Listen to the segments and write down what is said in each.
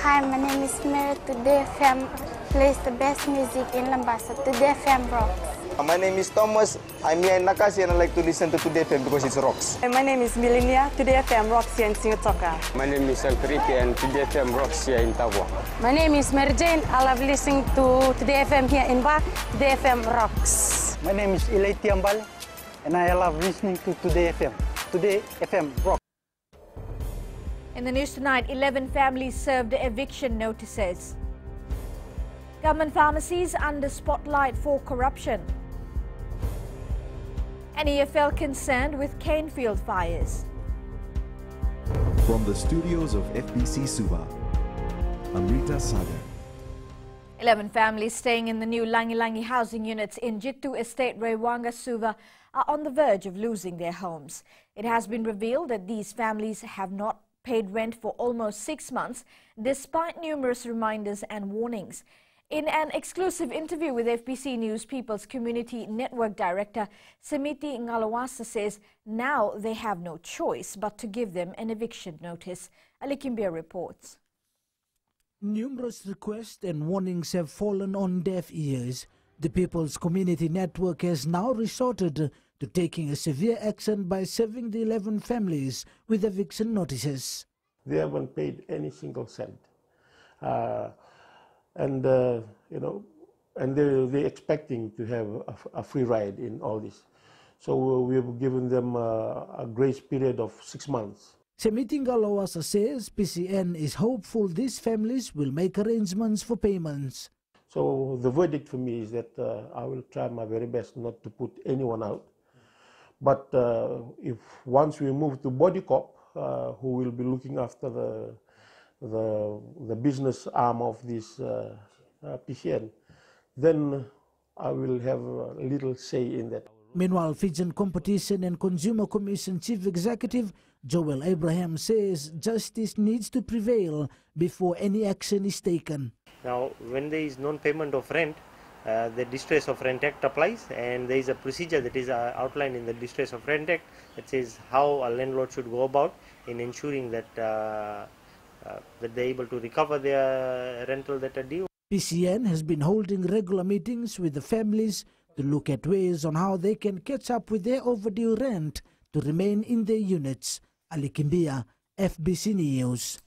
Hi, my name is Mary. Today FM plays the best music in Lambasa. Today FM rocks. My name is Thomas. I'm here in Nakasi and I like to listen to Today FM because it rocks. My name is Milenia. Today FM rocks here in Singapour. My name is Alfriti and Today FM rocks here in Tavua. My name is Mary Jane. I love listening to Today FM here in Ba. Today FM rocks. My name is Ilaiti Ambal and I love listening to Today FM. Today FM rocks. In the news tonight, 11 families served eviction notices. Government pharmacies under spotlight for corruption. And EFL concerned with Canefield fires. From the studios of FBC Suva, Amrita Sagar. 11 families staying in the new Langi Langi housing units in Jitu Estate, Rewanga, Suva are on the verge of losing their homes. It has been revealed that these families have not paid rent for almost 6 months, despite numerous reminders and warnings. In an exclusive interview with FBC News, People's Community Network Director Semiti Ngalawasa says now they have no choice but to give them an eviction notice. Ali Kimbia reports. Numerous requests and warnings have fallen on deaf ears. The People's Community Network has now resorted to taking a severe action by serving the 11 families with eviction notices. They haven't paid any single cent. They're expecting to have a free ride in all this. So we've given them a grace period of 6 months. Semiti Ngalawasa says PCN is hopeful these families will make arrangements for payments. So the verdict for me is that I will try my very best not to put anyone out. But if once we move to Body Corp, who will be looking after the business arm of this PCN, then I will have a little say in that. Meanwhile, Fijian Competition and Consumer Commission Chief Executive Joel Abraham says justice needs to prevail before any action is taken. Now, when there is non-payment of rent, the Distress of Rent Act applies, and there is a procedure that is outlined in the Distress of Rent Act that says how a landlord should go about in ensuring that that they're able to recover their rental that are due. PCN has been holding regular meetings with the families to look at ways on how they can catch up with their overdue rent to remain in their units. Ali Kimbia, FBC News.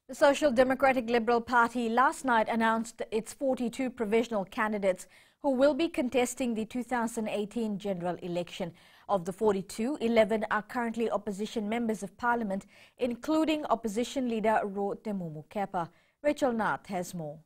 The Social Democratic Liberal Party last night announced its 42 provisional candidates who will be contesting the 2018 general election. Of the 42, 11 are currently opposition members of parliament, including opposition leader Ro Temumu Kepa. Rachel Nath has more.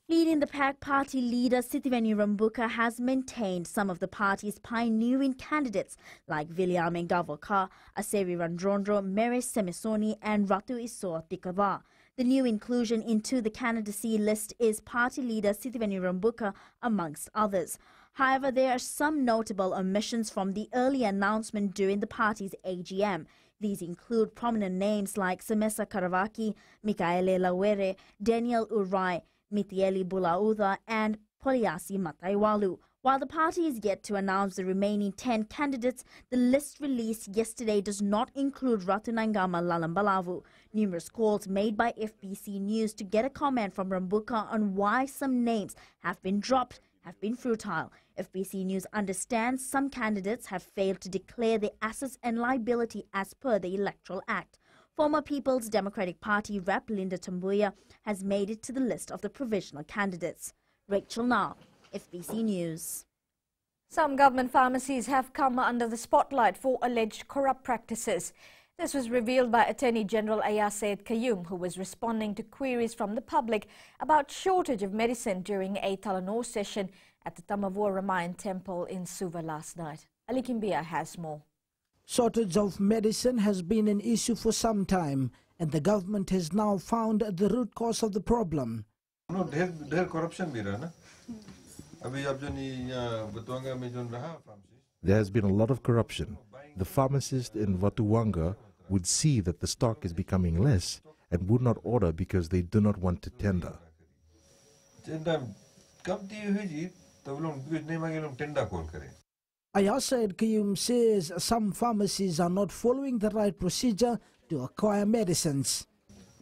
Leading the PAC party leader Sitiveni Rambuka has maintained some of the party's pioneering candidates like Viliame Gavoka, Aseri Randrondro, Mary Semisoni and Ratu Isoa Tikava. The new inclusion into the candidacy list is party leader Sitiveni Rambuka amongst others. However, there are some notable omissions from the early announcement during the party's AGM. These include prominent names like Semesa Karavaki, Mikaele Lawere, Daniel Urai, Mitieli Bulauda and Poliasi Mataiwalu. While the party is yet to announce the remaining 10 candidates, the list released yesterday does not include Ratunangama Lalambalavu. Numerous calls made by FBC News to get a comment from Rambuka on why some names have been dropped have been futile. FBC News understands some candidates have failed to declare their assets and liability as per the Electoral Act. Former People's Democratic Party rep Linda Tambuya has made it to the list of the provisional candidates. Rachel Nath, FBC News. Some government pharmacies have come under the spotlight for alleged corrupt practices. This was revealed by Attorney General Ayaz Sayed Kayum, who was responding to queries from the public about shortage of medicine during a Talanoa session at the Tamavua Ramayan Temple in Suva last night. Ali Kimbia has more. Shortage of medicine has been an issue for some time, and the government has now found the root cause of the problem. There has been a lot of corruption. The pharmacist in Watuwanga would see that the stock is becoming less and would not order because they do not want to tender. Ayaz Sayed Kayum says some pharmacies are not following the right procedure to acquire medicines.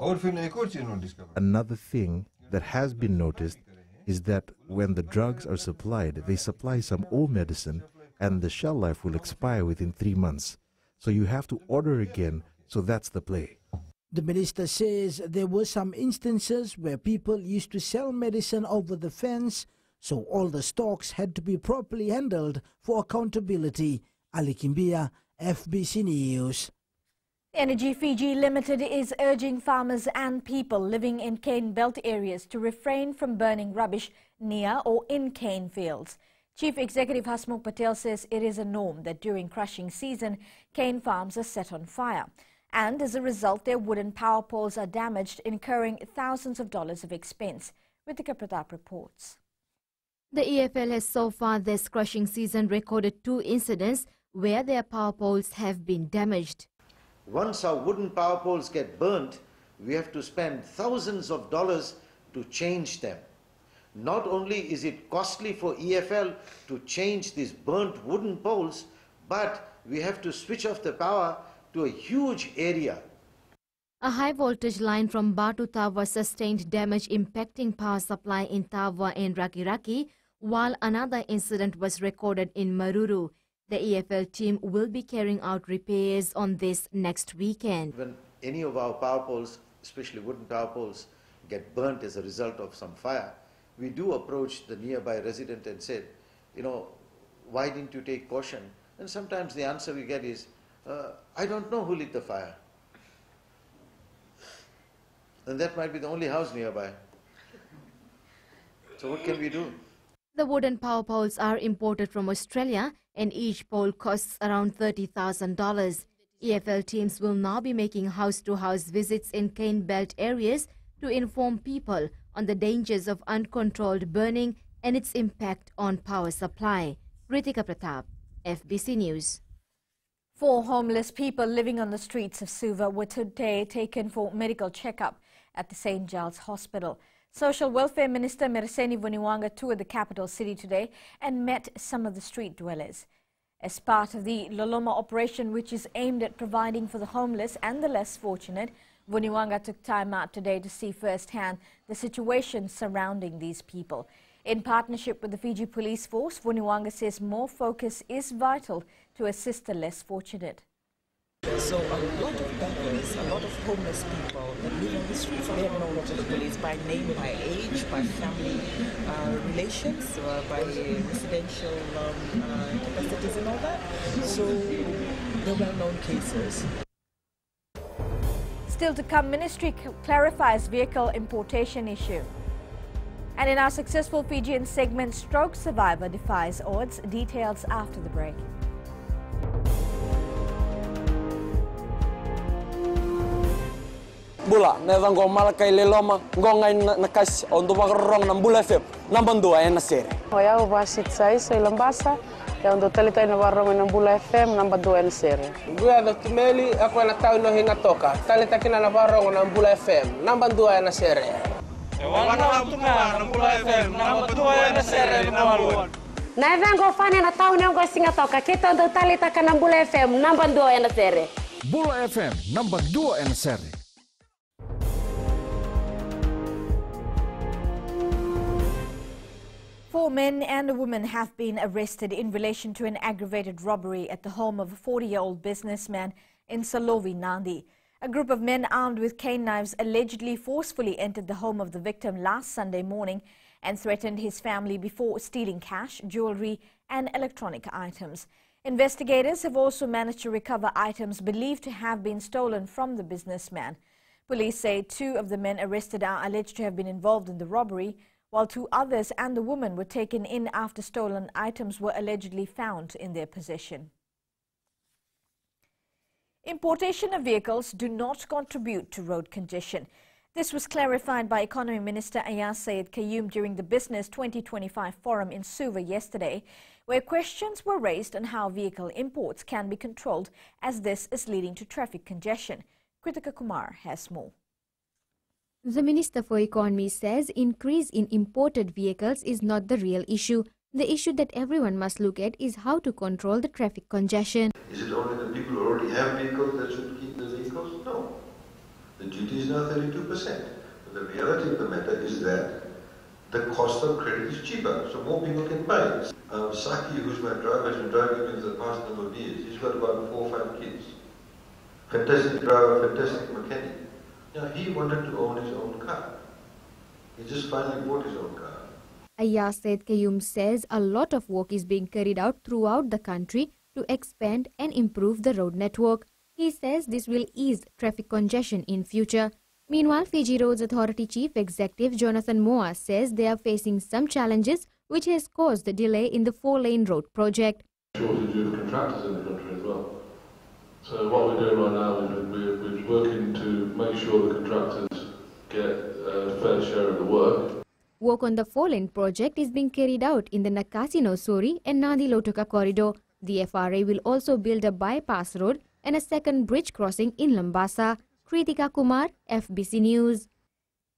Another thing that has been noticed is that when the drugs are supplied, they supply some old medicine and the shelf life will expire within 3 months. So you have to order again, so that's the play. The minister says there were some instances where people used to sell medicine over the fence, so all the stocks had to be properly handled for accountability. Ali Kimbia, FBC News. Energy Fiji Limited is urging farmers and people living in cane belt areas to refrain from burning rubbish near or in cane fields. Chief Executive Hasmukh Patel says it is a norm that during crushing season, cane farms are set on fire. And as a result, their wooden power poles are damaged, incurring thousands of dollars of expense. Ritika Pratap reports. The EFL has so far this crushing season recorded 2 incidents where their power poles have been damaged. Once our wooden power poles get burnt, we have to spend thousands of dollars to change them. Not only is it costly for EFL to change these burnt wooden poles, but we have to switch off the power to a huge area. A high voltage line from Ba to Tawwa sustained damage impacting power supply in Tawwa and Rakiraki, while another incident was recorded in Maruru. The EFL team will be carrying out repairs on this next weekend. When any of our power poles, especially wooden power poles, get burnt as a result of some fire, we do approach the nearby resident and said, why didn't you take caution? And sometimes the answer we get is, I don't know who lit the fire. And that might be the only house nearby. So what can we do? The wooden power poles are imported from Australia and each pole costs around $30,000. EFL teams will now be making house-to-house visits in cane belt areas to inform people on the dangers of uncontrolled burning and its impact on power supply. Ritika Pratap, FBC News. 4 homeless people living on the streets of Suva were today taken for medical checkup at the St. Giles Hospital. Social Welfare Minister Mereseni Vuniwaga toured the capital city today and met some of the street dwellers. As part of the Loloma operation, which is aimed at providing for the homeless and the less fortunate, Vuniwaga took time out today to see firsthand the situation surrounding these people. In partnership with the Fiji Police Force, Vuniwaga says more focus is vital to assist the less fortunate. So a lot of beggars, a lot of homeless people that live on the streets, they have no to the police by name, by age, by family relations, by residential capacities and all that. So they're well-known cases. Still to come, Ministry clarifies vehicle importation issue. And in our successful Fijian segment, stroke survivor defies odds. Details after the break. Bula, nevang go malakai leloma, ngongai nakas untuk makarong ng Bula FM, nambang 2 na sere. Hoya ubasit sai lambasa, ya untuk talita na warong ng Bula FM, nambang 2 na sere. Gua do tumeli ako na tao no hinga toka, talita kina na warong ng Bula FM, nambang 2 na sere. Wana tunga ng Bula FM, nambang 2 na sere nawaluan. Nevang go fani na tao no go singa toka, kita untuk talita ka ng Bula FM, nambang 2 na sere. Bula FM, nambang 2 na sere. 4 men and a woman have been arrested in relation to an aggravated robbery at the home of a 40-year-old businessman in Salovi, Nandi. A group of men armed with cane knives allegedly forcefully entered the home of the victim last Sunday morning and threatened his family before stealing cash, jewelry and electronic items. Investigators have also managed to recover items believed to have been stolen from the businessman. Police say 2 of the men arrested are alleged to have been involved in the robbery, while 2 others and the woman were taken in after stolen items were allegedly found in their possession. Importation of vehicles do not contribute to road congestion. This was clarified by Economy Minister Ayaz Sayed Qayyum during the Business 2025 Forum in Suva yesterday, where questions were raised on how vehicle imports can be controlled, as this is leading to traffic congestion. Kritika Kumar has more. The Minister for Economy says increase in imported vehicles is not the real issue. The issue that everyone must look at is how to control the traffic congestion. Is it only the people who already have vehicles that should keep the vehicles? No. The duty is now 32%. But the reality of the matter is that the cost of credit is cheaper, so more people can pay. Saki, who's my driver, has been driving me for the past number of years. He's got about 4 or 5 kids. Fantastic driver, fantastic mechanic. Now, he wanted to own his own car. He just finally bought his own car. Ayaset Kayum says a lot of work is being carried out throughout the country to expand and improve the road network. He says this will ease traffic congestion in future. Meanwhile, Fiji Roads Authority Chief Executive Jonathan Moa says they are facing some challenges which has caused a delay in the 4-lane road project. Shortage of contractors in the country as well. So what we're doing right now is we're working to make sure the contractors get a fair share of the work. Work on the 4-lane project is being carried out in the Nakasino-Suri and Nadi-Lotoka corridor. The FRA will also build a bypass road and a second bridge crossing in Lambasa. Kritika Kumar, FBC News.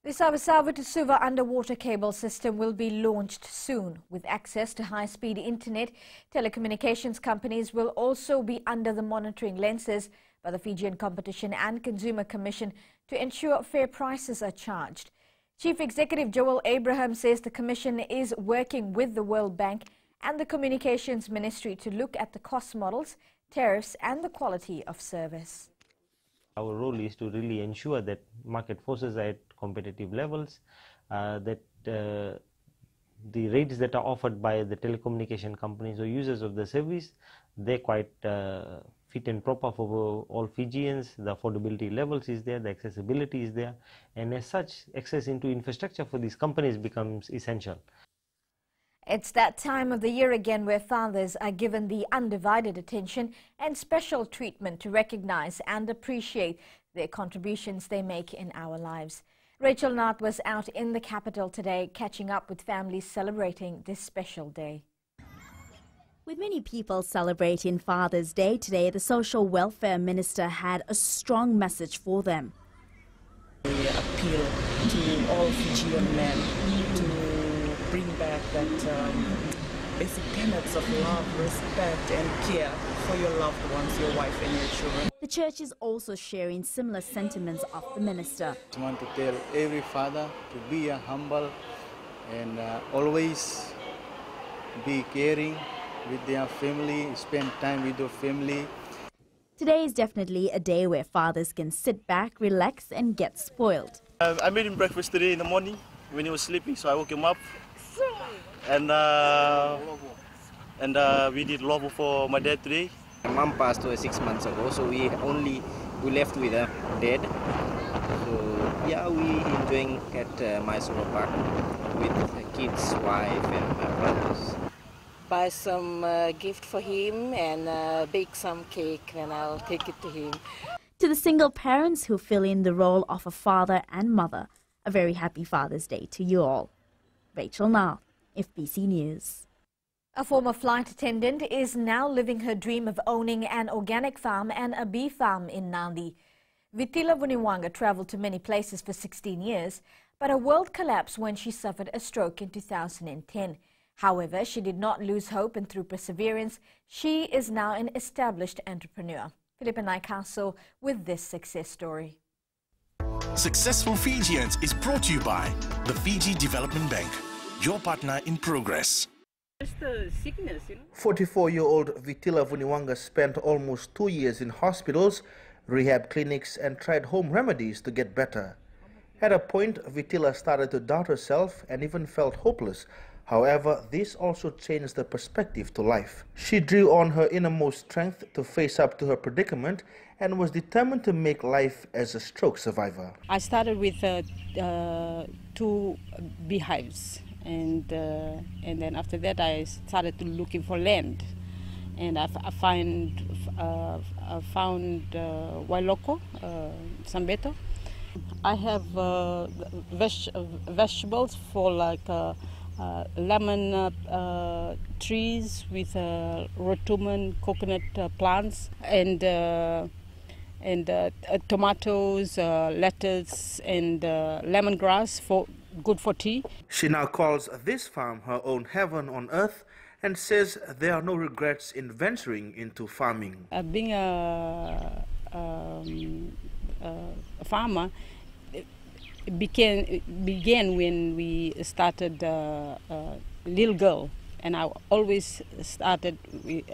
The Sawasawa to Suva underwater cable system will be launched soon. With access to high-speed internet, telecommunications companies will also be under the monitoring lenses by the Fijian Competition and Consumer Commission to ensure fair prices are charged. Chief Executive Joel Abraham says the Commission is working with the World Bank and the Communications Ministry to look at the cost models, tariffs and the quality of service. Our role is to really ensure that market forces are at competitive levels, that the rates that are offered by the telecommunication companies or users of the service, they're quite fit and proper for all Fijians. The affordability levels is there, the accessibility is there, and as such, access into infrastructure for these companies becomes essential. It's that time of the year again where fathers are given the undivided attention and special treatment to recognize and appreciate their contributions they make in our lives. Rachel Nath was out in the capital today catching up with families celebrating this special day. With many people celebrating Father's Day today, the Social Welfare Minister had a strong message for them. We appeal to all Fijian men to bring back that basic tenets of love, respect and care for your loved ones, your wife and your children. The church is also sharing similar sentiments of the minister. I want to tell every father to be humble and always be caring with their family, spend time with your family. Today is definitely a day where fathers can sit back, relax and get spoiled. I made him breakfast today in the morning when he was sleeping, so I woke him up. And we did lobo for my dad today. My mom passed away 6 months ago, so we left with her dad. So yeah, we enjoying at Mysore Park with the kids, wife and my brothers. Buy some gift for him and bake some cake, and I'll take it to him. To the single parents who fill in the role of a father and mother, a very happy Father's Day to you all. Rachel Nath, FBC News. A former flight attendant is now living her dream of owning an organic farm and a bee farm in Nadi. Vitila Vuniwanga travelled to many places for 16 years, but her world collapsed when she suffered a stroke in 2010. However, she did not lose hope, and through perseverance, she is now an established entrepreneur. Philippa Naikaso with this success story. Successful Fijians is brought to you by the Fiji Development Bank, your partner in progress. Just the sickness, you know. 44-year-old Vitila Vuniwanga spent almost 2 years in hospitals, rehab clinics and tried home remedies to get better. At a point, Vitila started to doubt herself and even felt hopeless. However, this also changed the perspective to life. She drew on her innermost strength to face up to her predicament and was determined to make life as a stroke survivor. I started with 2 beehives, and then after that I started to looking for land, and I found Wailoko, Sambeto. I have vegetables for like lemon trees with rotuman coconut plants and tomatoes, lettuce and lemongrass for good for tea. She now calls this farm her own heaven on earth and says there are no regrets in venturing into farming. Being a farmer began when we started Little Girl, and I always started with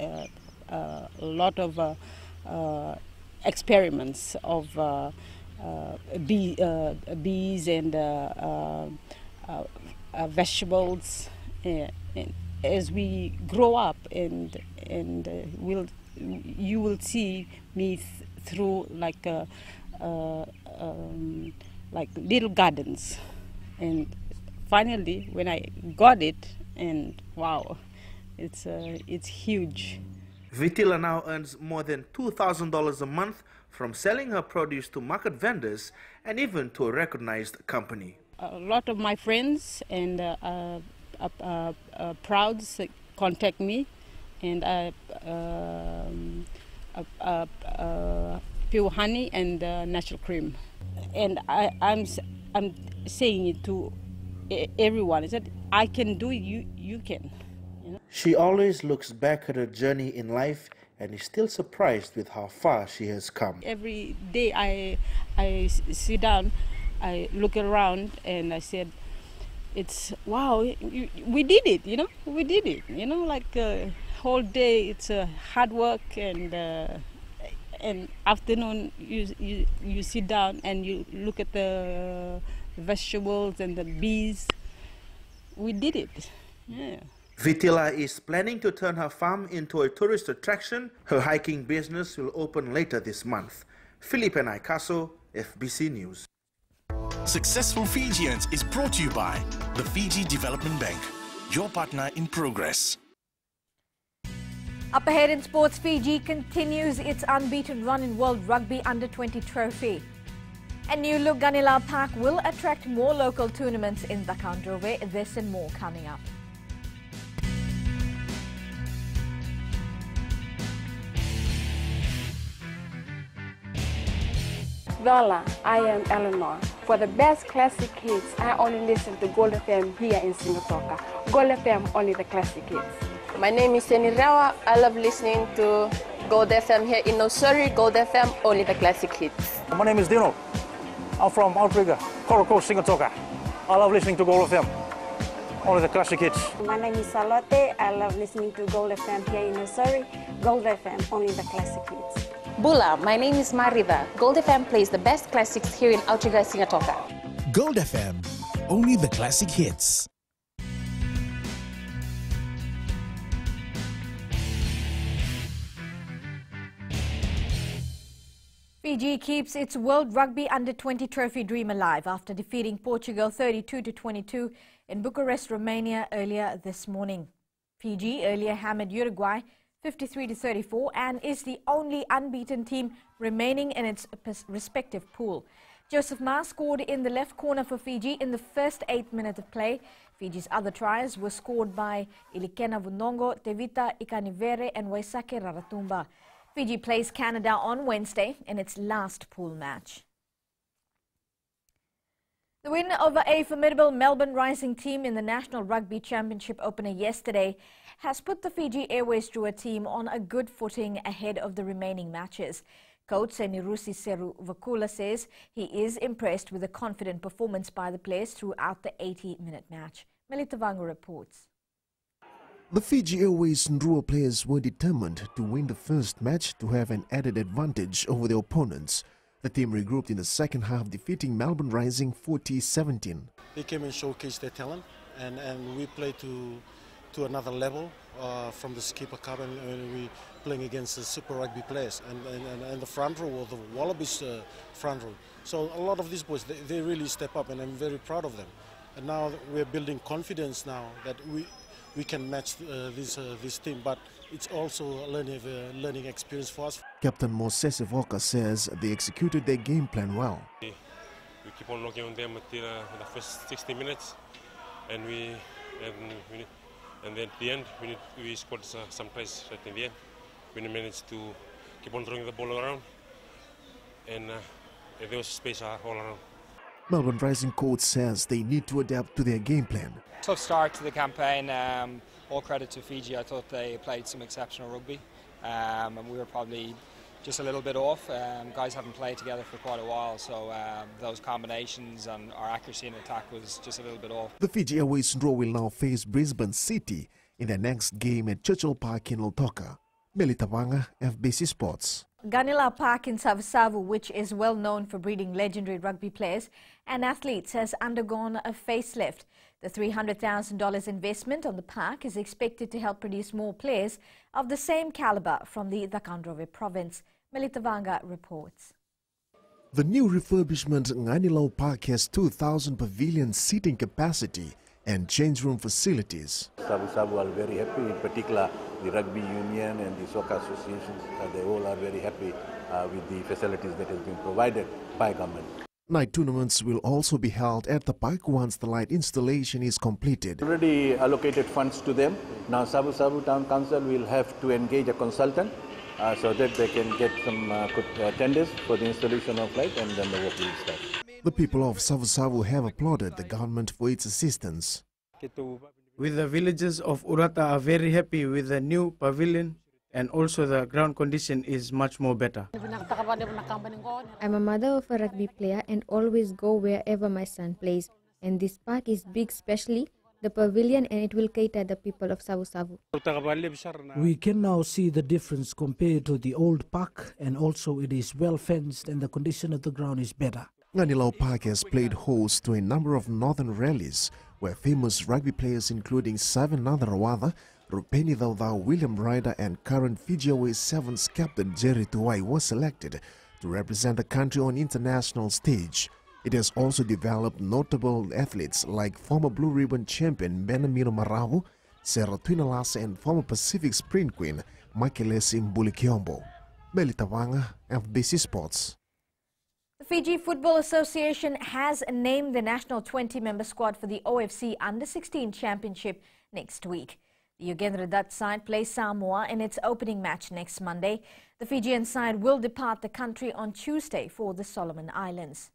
a lot of experiments of bees and vegetables. And as we grow up, and you will see me through like little gardens, and finally when I got it, and wow, it's huge. Vitila now earns more than $2,000 a month from selling her produce to market vendors and even to a recognized company. A lot of my friends and Prouds contact me, and pure honey and natural cream, and I'm saying it to everyone. I said, I can do it, you can. You know? She always looks back at her journey in life and is still surprised with how far she has come. Every day I sit down, I look around, and I said, it's wow, we did it, you know, we did it, you know, like whole day it's hard work, and afternoon you sit down and you look at the vegetables and the bees. We did it, yeah. Vitila is planning to turn her farm into a tourist attraction. Her hiking business will open later this month. Felipe Naikaso, FBC News. Successful Fijians is brought to you by the Fiji Development Bank, your partner in progress. Up ahead in sports, Fiji continues its unbeaten run in World Rugby Under-20 trophy. And new look Ganilao Park will attract more local tournaments in the Kandrove. This and more coming up. Voila, I am Eleanor. For the best classic hits, I only listen to Gold FM here in Singapore. Gold FM, only the classic hits. My name is Seni Rawa. I love listening to Gold FM here in Nosuri. Gold FM, only the classic hits. My name is Dino. I'm from Outrigger, Coral Coast, Singapore. I love listening to Gold FM, only the classic hits. My name is Salote. I love listening to Gold FM here in Nosuri. Gold FM, only the classic hits. Bula, my name is Marida. Gold FM plays the best classics here in Outrigger, Singapore. Gold FM, only the classic hits. Fiji keeps its World Rugby Under-20 trophy dream alive after defeating Portugal 32-22 in Bucharest, Romania earlier this morning. Fiji earlier hammered Uruguay 53-34 and is the only unbeaten team remaining in its respective pool. Joseph Ma scored in the left corner for Fiji in the first 8 minutes of play. Fiji's other tries were scored by Ilikena Vunongo, Tevita Ikanivere and Waisake Raratumba. Fiji plays Canada on Wednesday in its last pool match. The win over a formidable Melbourne Rising team in the National Rugby Championship opener yesterday has put the Fiji Airways Drua team on a good footing ahead of the remaining matches. Coach Senirusi Seru Vakula says he is impressed with the confident performance by the players throughout the 80-minute match. Melita Vangu reports. The Fiji Airways Ndrua players were determined to win the first match to have an added advantage over their opponents. The team regrouped in the second half, defeating Melbourne Rising 40-17. They came and showcased their talent, and we played to another level from the Skipper Cup, and we playing against the Super Rugby players and the front row, or the Wallabies front row. So a lot of these boys, they really step up, and I'm very proud of them. And now we're building confidence now that we can match this team, but it's also a learning experience for us. Captain Moses Evoka says they executed their game plan well. We keep on knocking on them until the first 60 minutes, and then at the end we scored some tries right in the end. We managed to keep on throwing the ball around, and there was space all around. Melbourne Rising coach says they need to adapt to their game plan. Tough start to the campaign. All credit to Fiji. I thought they played some exceptional rugby, and we were probably just a little bit off. Guys haven't played together for quite a while, so those combinations and our accuracy in attack was just a little bit off. The Fiji Airways draw will now face Brisbane City in their next game at Churchill Park in Lautoka. Melita Wanga, FBC Sports. Ganila Park in Savusavu, which is well known for breeding legendary rugby players and athletes, has undergone a facelift. The $300,000 investment on the park is expected to help produce more players of the same caliber from the Takandrove province. Melita Wanga reports. The new refurbishment Nganilao Park has 2,000 pavilion seating capacity and change room facilities. Savu are very happy, in particular the Rugby Union and the Soccer Associations, they all are very happy with the facilities that has been provided by government. Night tournaments will also be held at the park once the light installation is completed. Already allocated funds to them. Now Savu Town Council will have to engage a consultant so that they can get some tenders for the installation of light, and then the work will start. The people of Savusavu have applauded the government for its assistance. With the villagers of Urata are very happy with the new pavilion, and also the ground condition is much more better. I'm a mother of a rugby player and always go wherever my son plays. And this park is big, especially the pavilion, and it will cater the people of Savusavu. We can now see the difference compared to the old park, and also it is well fenced and the condition of the ground is better. Nganilao Park has played host to a number of northern rallies where famous rugby players including Savan Nadarawada, Rupeni Daudau, William Ryder and current Fiji Airways Sevens captain Jerry Tuwai was selected to represent the country on international stage. It has also developed notable athletes like former Blue Ribbon champion Benamino Maravu, Sarah Twinalasa and former Pacific Sprint Queen Makelesi Mbulikiombo. Melita Wanga, FBC Sports. The Fiji Football Association has named the national 20-member squad for the OFC Under-16 Championship next week. The Ugendra Dutch side plays Samoa in its opening match next Monday. The Fijian side will depart the country on Tuesday for the Solomon Islands.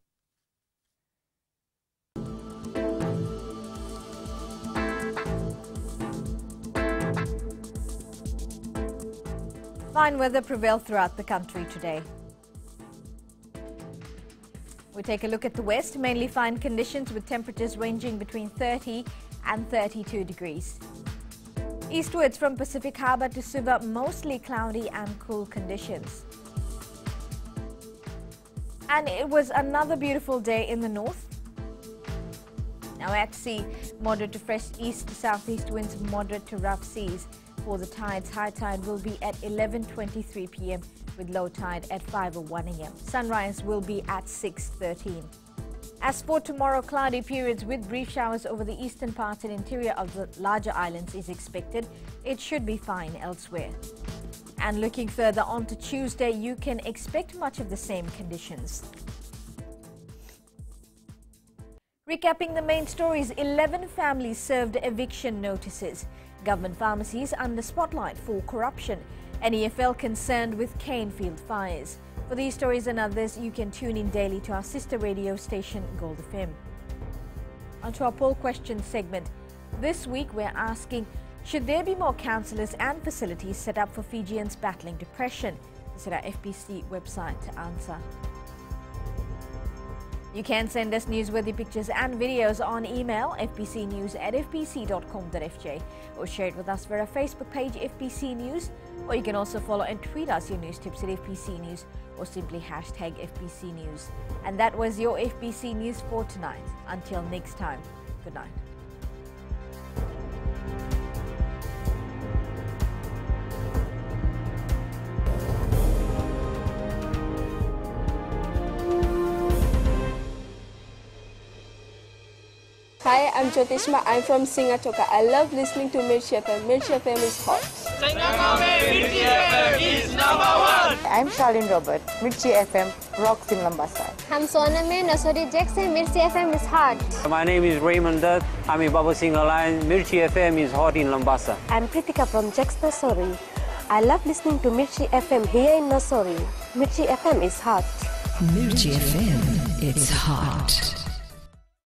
Fine weather prevailed throughout the country today. We take a look at the west, mainly fine conditions with temperatures ranging between 30 and 32 degrees. Eastwards from Pacific Harbour to Suva, mostly cloudy and cool conditions. And it was another beautiful day in the north. Now at sea, moderate to fresh east to southeast winds, moderate to rough seas. For the tides, high tide will be at 11:23 p.m. with low tide at 5:01 a.m. Sunrise will be at 6:13. As for tomorrow, cloudy periods with brief showers over the eastern parts and interior of the larger islands is expected. It should be fine elsewhere. And looking further on to Tuesday, you can expect much of the same conditions. Recapping the main stories, 11 families served eviction notices. Government pharmacies under spotlight for corruption. NEFL concerned with Canefield fires. For these stories and others, you can tune in daily to our sister radio station, Gold FM. On to our poll question segment. This week, we're asking, should there be more counsellors and facilities set up for Fijians battling depression? Visit our FBC website to answer. You can send us newsworthy pictures and videos on email, fbcnews@fbc.com.fj, or share it with us via our Facebook page, FBC News, or you can also follow and tweet us your news tips at FBC News, or simply hashtag FBC News. And that was your FBC News for tonight. Until next time, good night. Hi, I'm Jyotishma. I'm from Singatoka. I love listening to Mirchi FM. Mirchi FM is hot. Mirchi FM is #1. I'm Charlene Robert. Mirchi FM rocks in Lambasa. I'm Soname Nasori Jackson. Mirchi FM is hot. My name is Raymond Dutt. I'm in Baba Singh Alliance. Mirchi FM is hot in Lambasa. I'm Pritika from Jax Nasori. I love listening to Mirchi FM here in Nasori. Mirchi FM is hot. Mirchi FM, it's hot.